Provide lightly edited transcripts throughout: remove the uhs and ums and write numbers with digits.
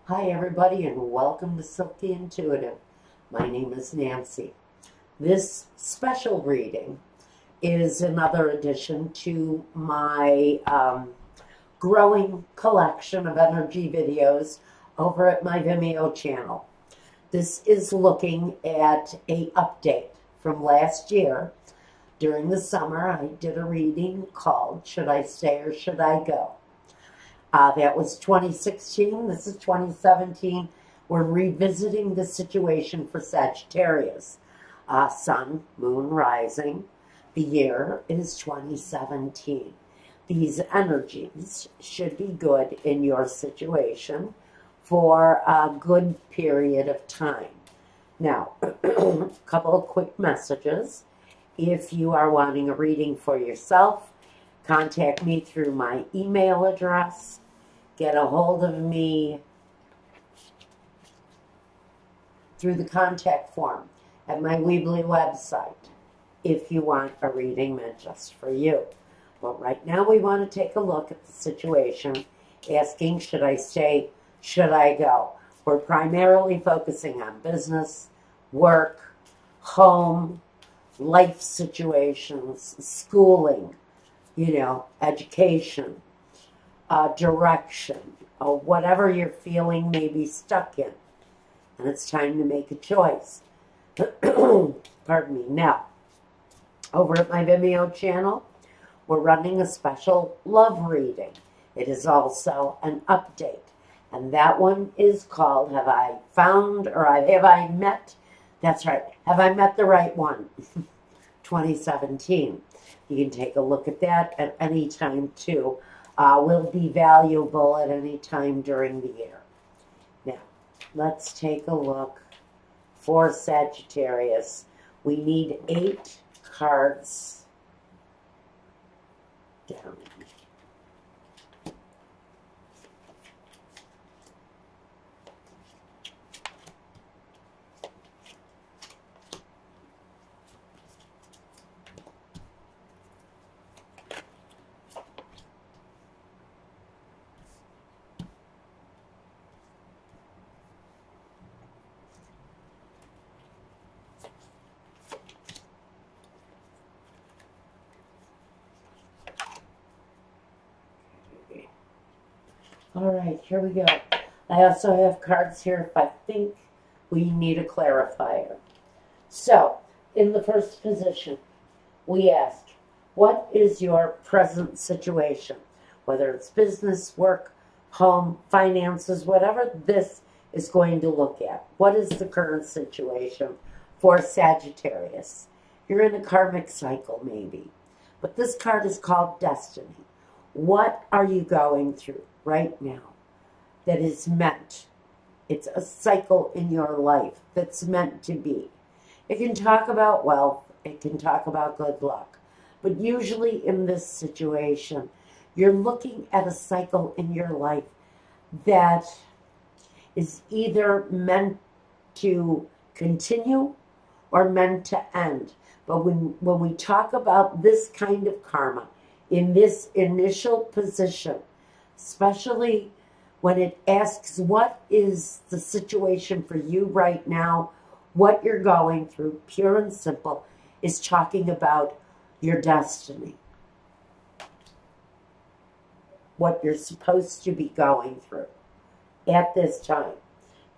Hi everybody and welcome to Silky Intuitive. My name is Nancy. This special reading is another addition to my growing collection of energy videos over at my Vimeo channel. This is looking at an update from last year. During the summer, I did a reading called Should I Stay or Should I Go? That was 2016. This is 2017. We're revisiting the situation for Sagittarius. Sun, moon, rising. The year is 2017. These energies should be good in your situation for a good period of time. Now, a couple of quick messages. If you are wanting a reading for yourself, contact me through my email address. Get a hold of me through the contact form at my Weebly website if you want a reading meant just for you. Well, right now we want to take a look at the situation, asking, should I stay, should I go? We're primarily focusing on business, work, home, life situations, schooling, education, direction, or whatever you're feeling may be stuck in. And it's time to make a choice. Pardon me. Now, over at my Vimeo channel, we're running a special love reading. It is also an update. And that one is called Have I Found or Have I Met? That's right. Have I Met the Right One? 2017. You can take a look at that at any time too. Will be valuable at any time during the year. Now, let's take a look for Sagittarius. We need 8 cards down. All right, here we go. I also have cards here if I think we need a clarifier. So, in the first position, we ask, what is your present situation? Whether it's business, work, home, finances, whatever this is going to look at. What is the current situation for Sagittarius? You're in a karmic cycle, maybe. But this card is called Destiny. What are you going through right now that is meant? It's a cycle in your life that's meant to be. It can talk about wealth. It can talk about good luck. But usually in this situation, you're looking at a cycle in your life that is either meant to continue or meant to end. But when we talk about this kind of karma, in this initial position, especially when it asks what is the situation for you right now, what you're going through, pure and simple, is talking about your destiny. What you're supposed to be going through at this time.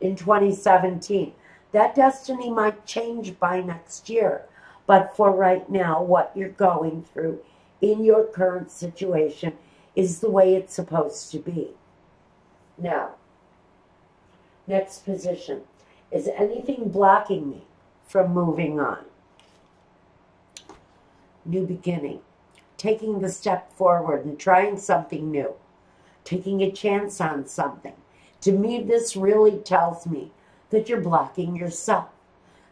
In 2017, that destiny might change by next year. But for right now, what you're going through in your current situation is the way it's supposed to be. Now, next position. Is anything blocking me from moving on? New beginning. Taking the step forward and trying something new. Taking a chance on something. To me, this really tells me that you're blocking yourself.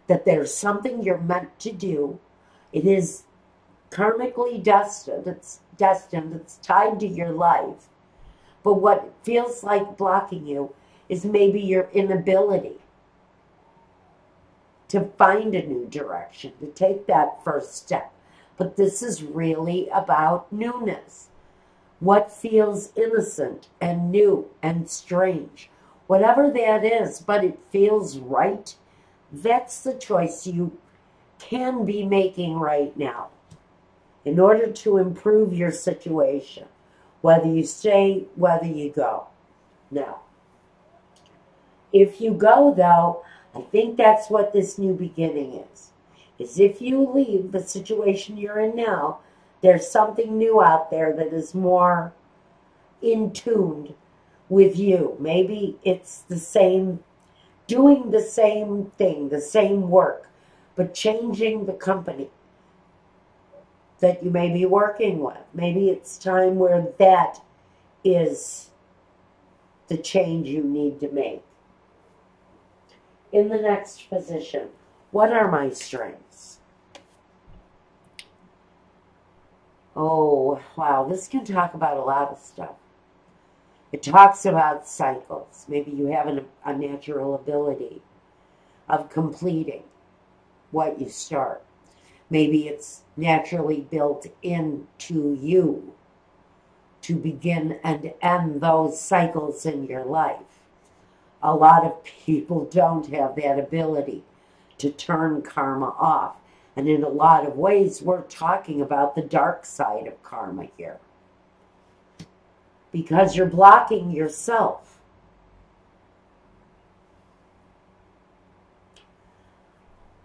That there's something you're meant to do. It is karmically destined. It's tied to your life. But what feels like blocking you is maybe your inability to find a new direction, to take that first step. But this is really about newness. What feels innocent and new and strange? Whatever that is, but it feels right, that's the choice you can be making right now in order to improve your situation, whether you stay, whether you go. Now, if you go, though, I think that's what this new beginning is if you leave the situation you're in now, there's something new out there that is more in tune with you. Maybe it's the same, doing the same thing, the same work, but changing the company that you may be working with. Maybe it's time where that is the change you need to make. In the next position, what are my strengths? Oh, wow, this can talk about a lot of stuff. It talks about cycles. Maybe you have a natural ability of completing what you start. Maybe it's naturally built into you to begin and end those cycles in your life. A lot of people don't have that ability to turn karma off. And in a lot of ways, we're talking about the dark side of karma here. Because you're blocking yourself.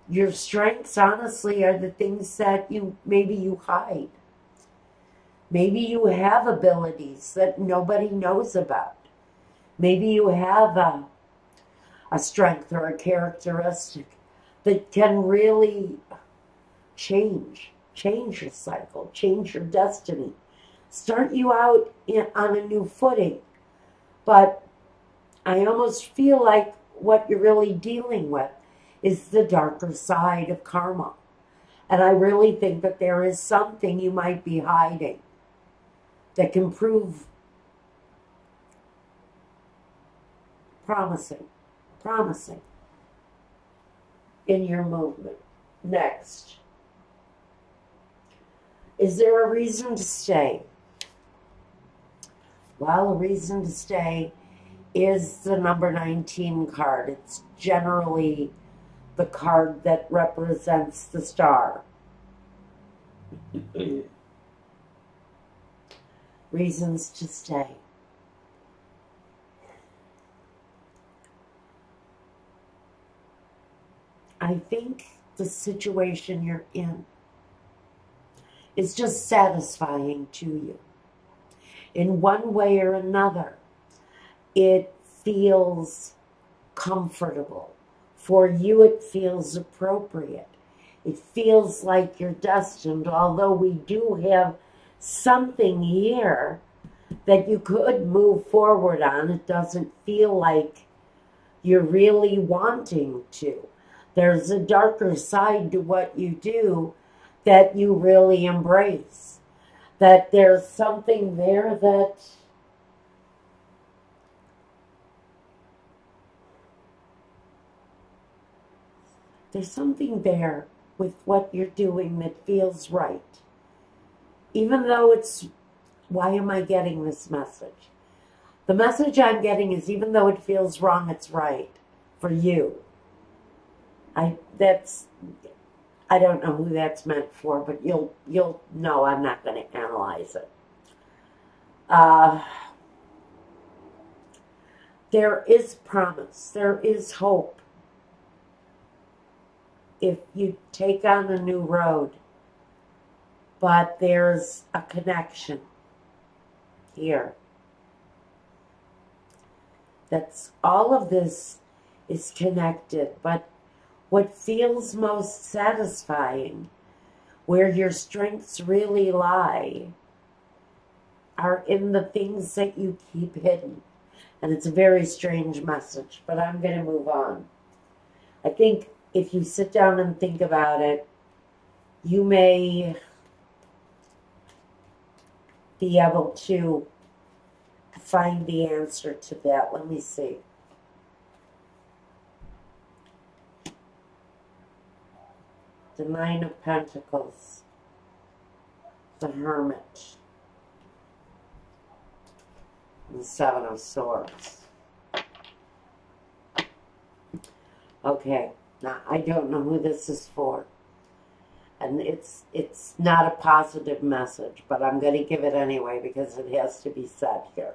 Your strengths, honestly, are the things that maybe you hide. Maybe you have abilities that nobody knows about. Maybe you have a strength or a characteristic that can really change your cycle, change your destiny, start you out on a new footing. But I almost feel like what you're really dealing with is the darker side of karma. And I really think that there is something you might be hiding that can prove promising in your movement. Next. Is there a reason to stay? Well, a reason to stay is the number 19 card. It's generally the card that represents the star. Reasons to stay. I think the situation you're in is just satisfying to you. In one way or another, it feels comfortable. For you, it feels appropriate. It feels like you're destined, although we do have something here that you could move forward on. It doesn't feel like you're really wanting to. There's a darker side to what you do that you really embrace. That there's something there that there's something there with what you're doing that feels right. Even though it's, why am I getting this message? The message I'm getting is even though it feels wrong, it's right for you. I don't know who that's meant for, but you'll know. I'm not going to analyze it. There is promise. There is hope. If you take on a new road, but there's a connection here. That's all of this is connected, but what feels most satisfying, where your strengths really lie, are in the things that you keep hidden. And it's a very strange message, but I'm going to move on. I think if you sit down and think about it, you may be able to find the answer to that. Let me see. The Nine of Pentacles, the Hermit, and the Seven of Swords. Okay, now I don't know who this is for. And it's not a positive message, but I'm going to give it anyway because it has to be said here.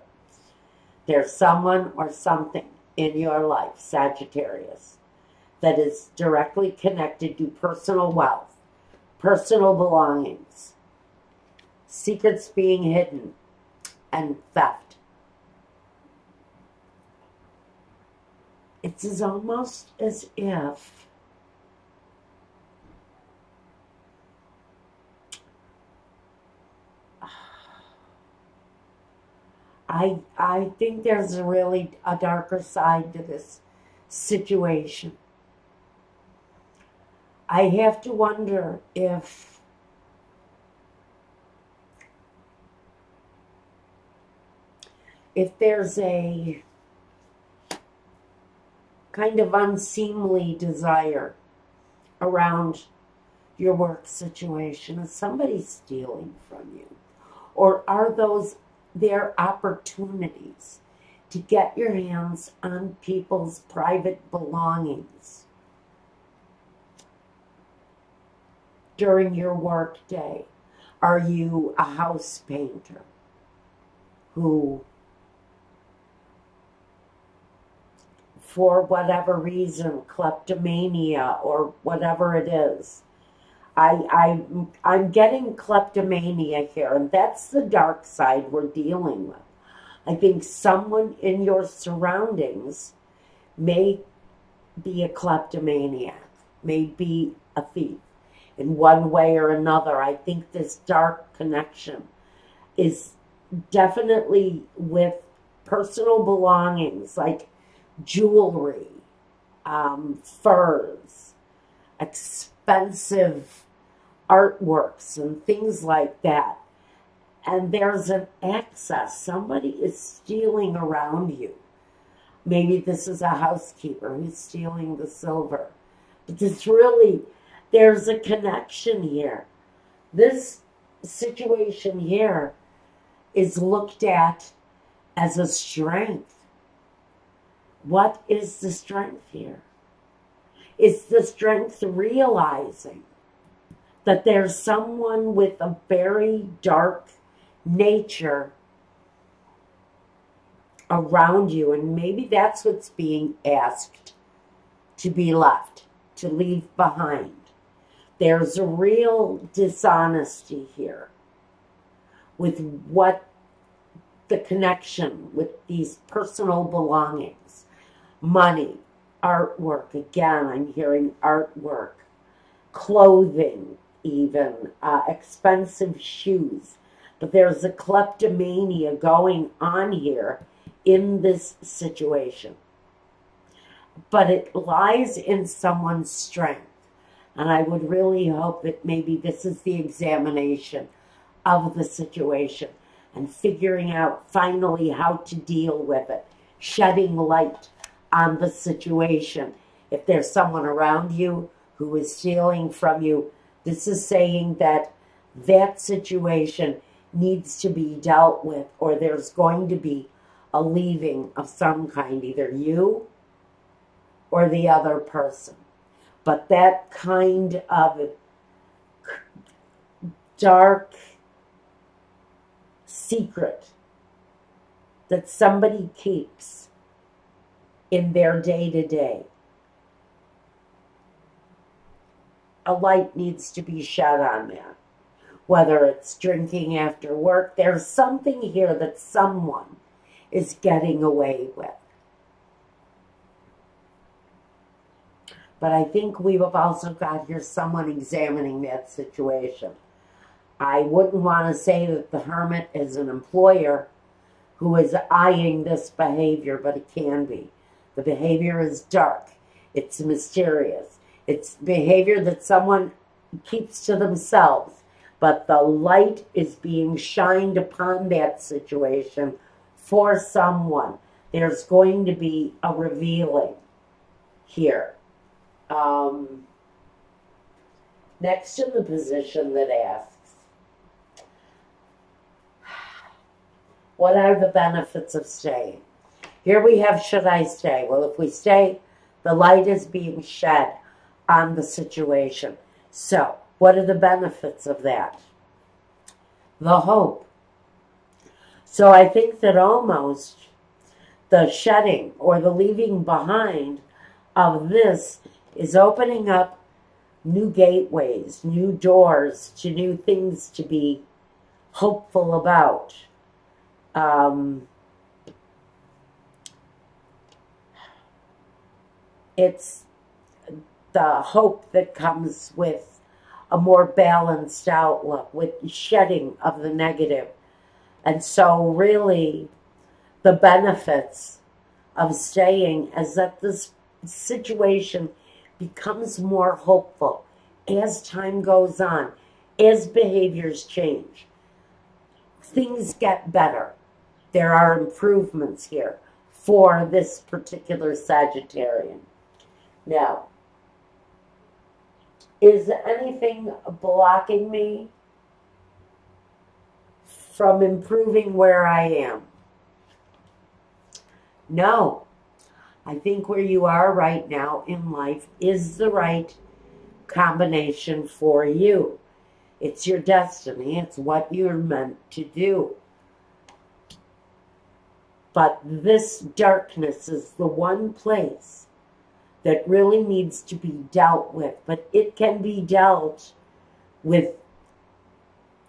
There's someone or something in your life, Sagittarius, that is directly connected to personal wealth, personal belongings, secrets being hidden, and theft. It's almost as if I think there's a darker side to this situation. I have to wonder if there's a kind of unseemly desire around your work situation. Is somebody stealing from you? Or are those their opportunities to get your hands on people's private belongings during your work day? Are you a house painter who, for whatever reason, kleptomania or whatever it is, I'm getting kleptomania here, and that's the dark side we're dealing with. I think someone in your surroundings may be a kleptomaniac, may be a thief in one way or another. I think this dark connection is definitely with personal belongings like jewelry, furs, expensive artworks and things like that. And there's an excess. Somebody is stealing around you. Maybe this is a housekeeper who's stealing the silver. But there's a connection here. This situation here is looked at as a strength. What is the strength here? It's the strength realizing that there's someone with a very dark nature around you, and maybe that's what's being asked to be left, to leave behind. There's a real dishonesty here with what the connection with these personal belongings, money, artwork. Again, I'm hearing artwork, clothing, even expensive shoes. But there's a kleptomania going on here in this situation. But it lies in someone's strength. And I would really hope that maybe this is the examination of the situation and figuring out finally how to deal with it, shedding light on the situation. If there's someone around you who is stealing from you, this is saying that that situation needs to be dealt with, or there's going to be a leaving of some kind, either you or the other person. But that kind of dark secret that somebody keeps in their day-to-day, a light needs to be shed on that. Whether it's drinking after work, there's something here that someone is getting away with. But I think we've also got here someone examining that situation. I wouldn't want to say that the Hermit is an employer who is eyeing this behavior, but it can be. The behavior is dark. It's mysterious. It's behavior that someone keeps to themselves. But the light is being shined upon that situation for someone. There's going to be a revealing here. Next in the position that asks, what are the benefits of staying? Here we have, should I stay? Well, if we stay, The light is being shed on the situation. So, what are the benefits of that? The hope. So I think that almost the shedding or the leaving behind of this is opening up new gateways, new doors to new things to be hopeful about. It's the hope that comes with a more balanced outlook, with shedding of the negative. And so really the benefits of staying is that this situation becomes more hopeful as time goes on, as behaviors change. Things get better. There are improvements here for this particular Sagittarian. Now, is anything blocking me from improving where I am? No. I think where you are right now in life is the right combination for you. It's your destiny. It's what you're meant to do. But this darkness is the one place that really needs to be dealt with. But it can be dealt with.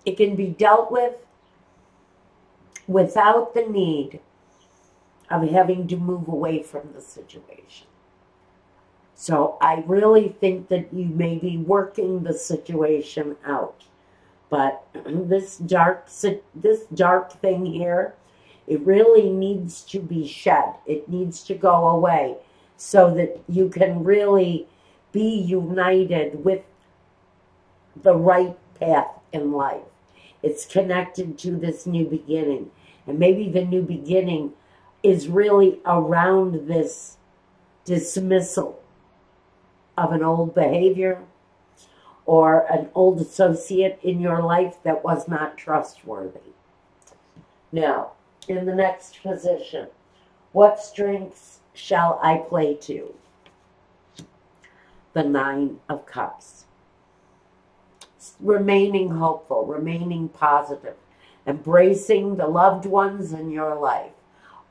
It can be dealt with without the need of having to move away from the situation. So I really think that you may be working the situation out. But this dark thing here, it really needs to be shed. It needs to go away so that you can really be united with the right path in life. It's connected to this new beginning. And maybe the new beginning is really around this dismissal of an old behavior or an old associate in your life that was not trustworthy. Now, in the next position, what strengths shall I play to? The Nine of Cups. Remaining hopeful, remaining positive, embracing the loved ones in your life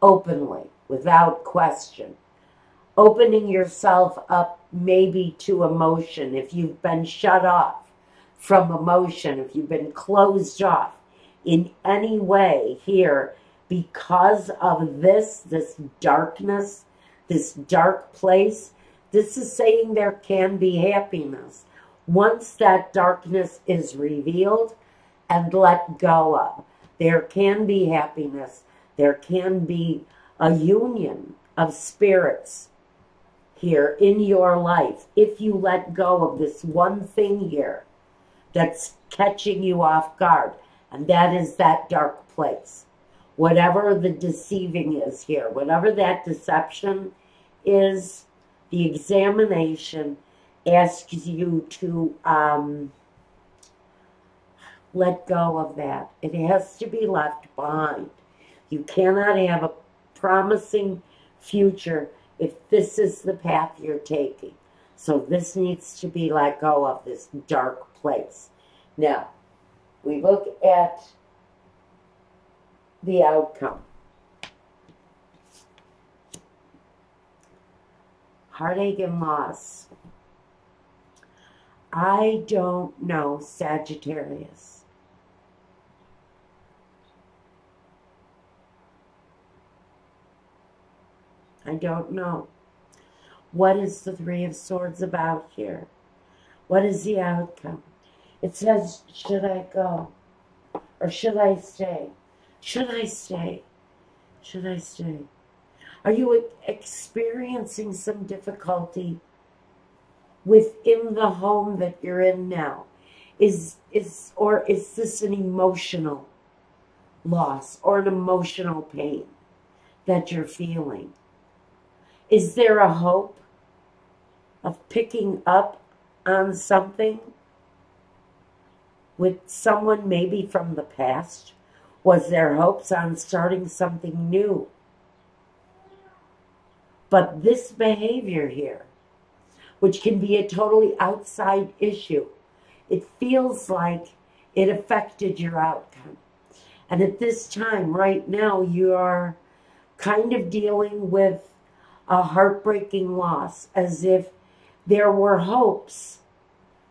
openly, without question. Opening yourself up maybe to emotion if you've been shut off from emotion, if you've been closed off in any way here because of this darkness, this dark place. This is saying there can be happiness once that darkness is revealed and let go of. There can be happiness. There can be a union of spirits here in your life if you let go of this one thing here that's catching you off guard, and that is that dark place. Whatever the deceiving is here, whatever that deception is, the examination asks you to let go of that. It has to be left behind. You cannot have a promising future if this is the path you're taking. So this needs to be let go of, this dark place. Now, we look at the outcome. Heartache and loss. I don't know, Sagittarius. I don't know. What is the Three of Swords about here? What is the outcome? It says, should I go? Or should I stay? Should I stay? Should I stay? Are you experiencing some difficulty within the home that you're in now? Or is this an emotional loss or an emotional pain that you're feeling? Is there a hope of picking up on something with someone maybe from the past? Was there hopes on starting something new? But this behavior here, which can be a totally outside issue, it feels like it affected your outcome. And at this time, right now, you are kind of dealing with a heartbreaking loss, as if there were hopes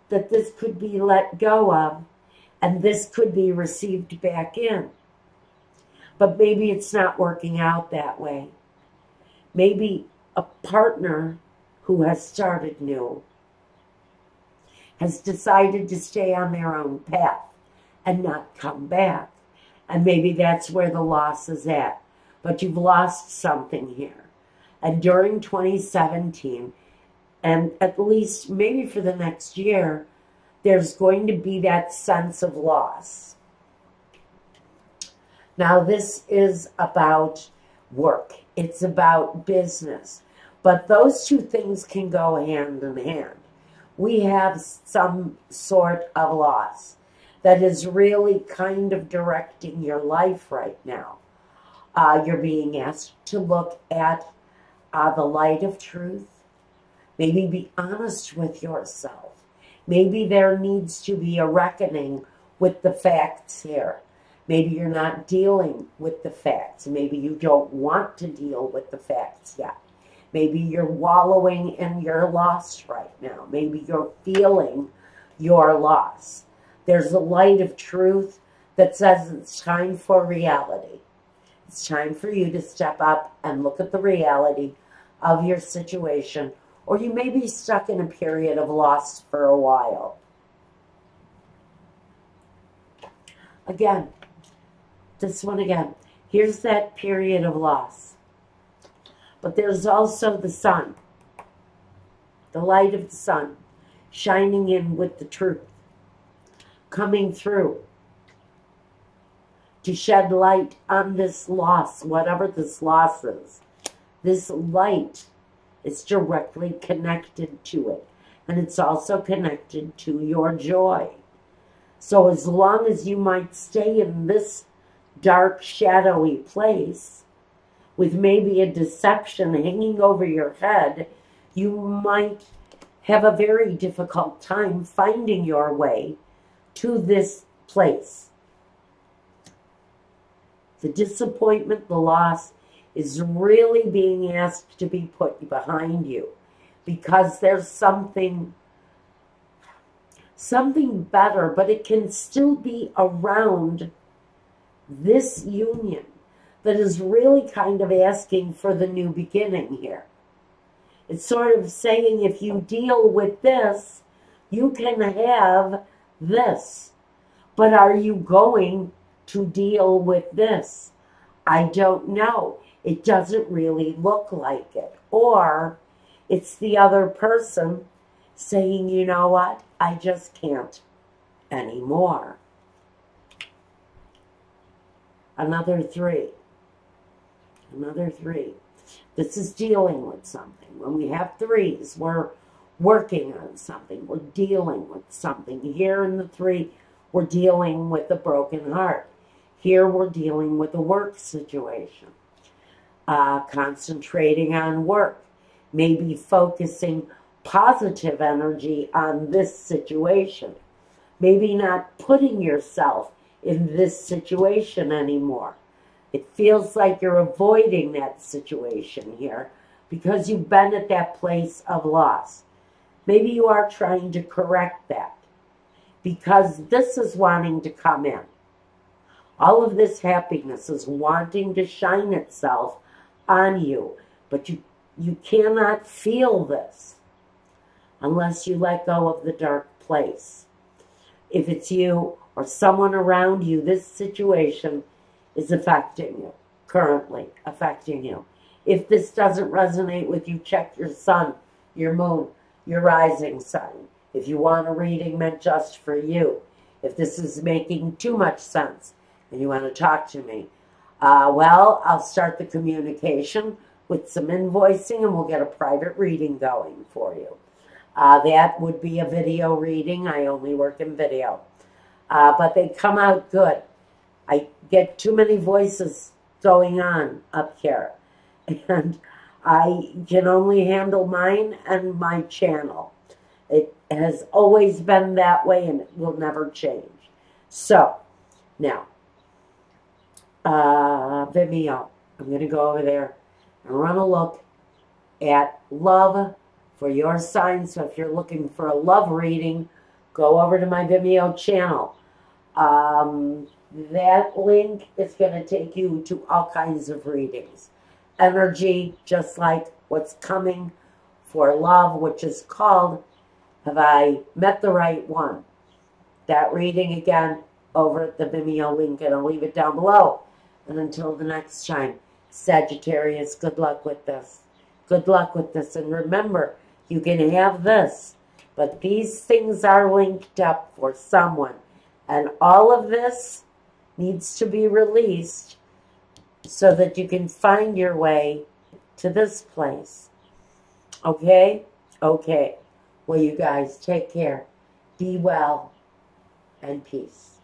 that this could be let go of and this could be received back in. But maybe it's not working out that way. Maybe a partner who has started new has decided to stay on their own path and not come back. And maybe that's where the loss is at. But you've lost something here. And during 2017, and at least maybe for the next year, there's going to be that sense of loss. Now, this is about work. It's about business. But those two things can go hand in hand. We have some sort of loss that is really kind of directing your life right now. You're being asked to look at the light of truth. Maybe be honest with yourself. Maybe there needs to be a reckoning with the facts here. Maybe you're not dealing with the facts. Maybe you don't want to deal with the facts yet. Maybe you're wallowing in your loss right now. Maybe you're feeling your loss. There's a light of truth that says it's time for reality. It's time for you to step up and look at the reality of your situation. Or you may be stuck in a period of loss for a while. Again, this one again. Here's that period of loss. But there's also the sun. The light of the sun shining in with the truth. Coming through to shed light on this loss, whatever this loss is. This light is directly connected to it. And it's also connected to your joy. So as long as you might stay in this dark, shadowy place, with maybe a deception hanging over your head, you might have a very difficult time finding your way to this place. The disappointment, the loss, is really being asked to be put behind you, because there's something better, but it can still be around this union that is really kind of asking for the new beginning here. It's sort of saying, if you deal with this, you can have this. But are you going to deal with this? I don't know. It doesn't really look like it. Or it's the other person saying, you know what, I just can't anymore. Another 3. Another 3. This is dealing with something. When we have 3s, we're working on something. We're dealing with something. Here in the 3, we're dealing with a broken heart. Here we're dealing with a work situation. Concentrating on work. Maybe focusing positive energy on this situation. Maybe not putting yourself in this situation anymore. It feels like you're avoiding that situation here because you've been at that place of loss. Maybe you are trying to correct that because this is wanting to come in. All of this happiness is wanting to shine itself on you, but you cannot feel this unless you let go of the dark place. If it's you or someone around you, this situation is affecting you, currently affecting you. If this doesn't resonate with you, check your sun, your moon, your rising sign. If you want a reading meant just for you, if this is making too much sense and you want to talk to me, well, I'll start the communication with some invoicing and we'll get a private reading going for you. That would be a video reading. I only work in video. But they come out good. I get too many voices going on up here. And I can only handle mine and my channel. It has always been that way, and it will never change. So, now, Vimeo. I'm going to go over there and run a look at love for your sign. So if you're looking for a love reading, go over to my Vimeo channel. That link is going to take you to all kinds of readings. Energy, just like what's coming for love, which is called Have I Met the Right One? That reading again over at the Vimeo link, and I'll leave it down below. And until the next time, Sagittarius, good luck with this. Good luck with this. And remember, you can have this, but these things are linked up for someone. And all of this needs to be released so that you can find your way to this place. Okay? Okay. Well, you guys, take care. Be well, and peace.